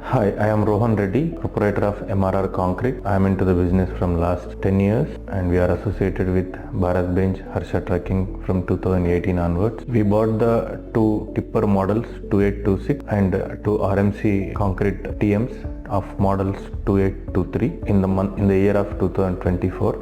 Hi, I am Rohan Reddy, proprietor of MRR Concrete. I am into the business from last 10 years and we are associated with BharatBenz, Harsha Trucking from 2018 onwards. We bought the two tipper models 2826 and two RMC concrete TMs of models 2823 in the year of 2024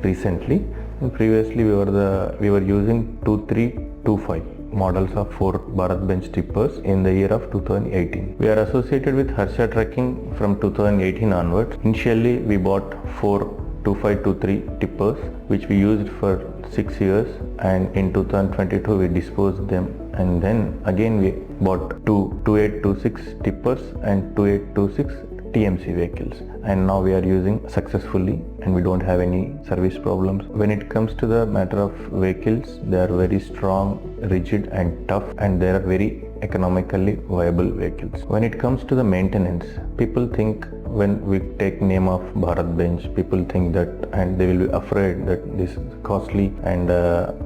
recently. And previously we were using 2325 models of 4 BharatBenz tippers in the year of 2018. We are associated with Harsha Trucking from 2018 onwards. Initially we bought 4 2523 tippers which we used for 6 years, and in 2022 we disposed them, and then again we bought two 2826 tippers and 2826 TMC vehicles, and now we are using successfully and we don't have any service problems. When it comes to the matter of vehicles, they are very strong, rigid and tough, and they are very economically viable vehicles. When it comes to the maintenance, people think when we take name of BharatBenz, people think that, and they will be afraid that this is costly and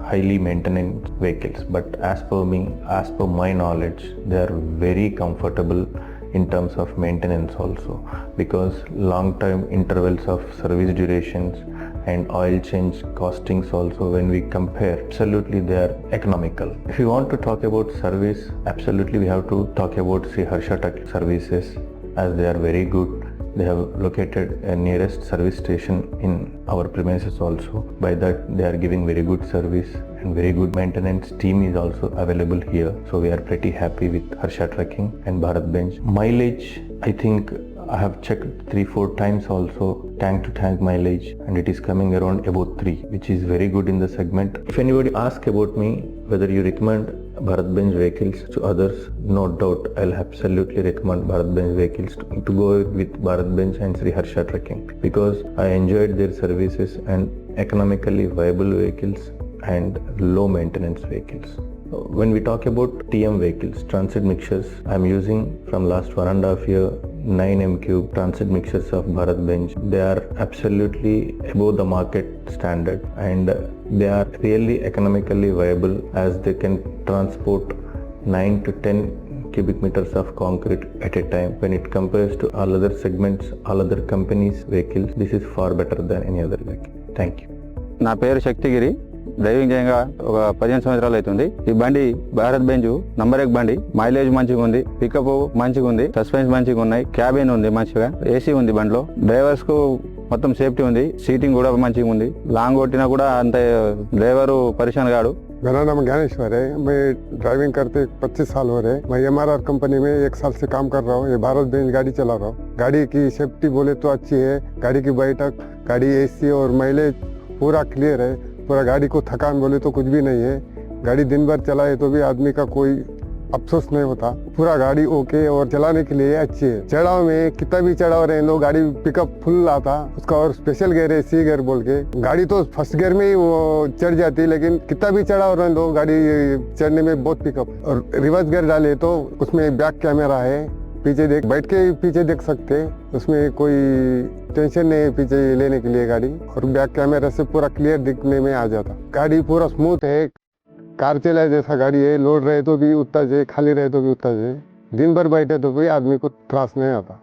highly maintenance vehicles, but as per me, as per my knowledge, they are very comfortable in terms of maintenance also, because long time intervals of service durations and oil change costings also, when we compare, absolutely they are economical. If you want to talk about service, absolutely we have to talk about Sri Harsha Trucking services, as they are very good. They have located a nearest service station in our premises also. By that they are giving very good service, and very good maintenance team is also available here. So we are pretty happy with Harsha Trucking and BharatBenz. Mileage, I think I have checked 3-4 times also, tank to tank mileage, and it is coming around about 3, which is very good in the segment. If anybody asks about me whether you recommend BharatBenz vehicles to others, no doubt I'll absolutely recommend BharatBenz vehicles to go with BharatBenz and Sri Harsha Trucking, because I enjoyed their services and economically viable vehicles and low maintenance vehicles. When we talk about TM vehicles, transit mixtures, I am using from last 1.5 year 9M cube transit mixtures of BharatBenz. They are absolutely above the market standard, and they are really economically viable, as they can transport 9 to 10 cubic meters of concrete at a time. When it compares to all other segments, all other companies' vehicles, this is far better than any other vehicle. Thank you. నా పేరు శక్తిగిరి. Driving చేయగా ఒక 15 సంవత్సరాలు అవుతుంది. ఈ బండి BharatBenz number 1 బండి. Mileage మంచిగా ఉంది, పికప్ మంచిగా ఉంది, సస్పెన్స్ మంచిగా ఉన్నాయి, క్యాబిన్ ఉంది మంచిగా, ఏసీ ఉంది బండిలో, డ్రైవర్స్ కు మొత్తం సేఫ్టీ ఉంది, సీటింగ్ కూడా మంచిగా ఉంది, లాంగ్ కొట్టినా కూడా అంత డ్రైవరు పరేషాన్ కాడు. मेरा नाम ज्ञानेश्वर है। मैं ड्राइविंग करते 25 साल हो रहे। मैं MRR कंपनी में 1 साल से काम कर रहा हूँ। ये BharatBenz गाड़ी चला रहा हूँ। गाड़ी की सेफ्टी बोले तो अच्छी है, गाड़ी की बैठक, गाड़ी AC और माइलेज पूरा क्लियर है। पूरा गाड़ी को थकान बोले तो कुछ भी नहीं है। गाड़ी दिन भर चलाए तो भी आदमी का कोई अफसोस नहीं होता। पूरा गाड़ी ओके और चलाने के लिए अच्छी है। चढ़ाव में कितना भी चढ़ाव रहे लो, गाड़ी पिकअप फुल आता उसका, और स्पेशल गियर है C गियर बोल के। गाड़ी तो फर्स्ट गियर में ही वो चढ़ जाती है, लेकिन कितना भी चढ़ाव रहे लो, गाड़ी चढ़ने में बहुत पिकअप। और रिवर्स गियर डाले तो उसमें बैक कैमरा है, पीछे बैठ के पीछे देख सकते हैं, उसमें कोई टेंशन नहीं है पीछे लेने के लिए गाड़ी, और बैक कैमरा से पूरा क्लियर दिखने में आ जाता। गाड़ी पूरा स्मूथ है, कार चलाए जैसा गाड़ी है। लोड रहे तो भी उतना से, खाली रहे तो भी उतना से, दिन भर बैठे तो भी आदमी को त्रास नहीं आता।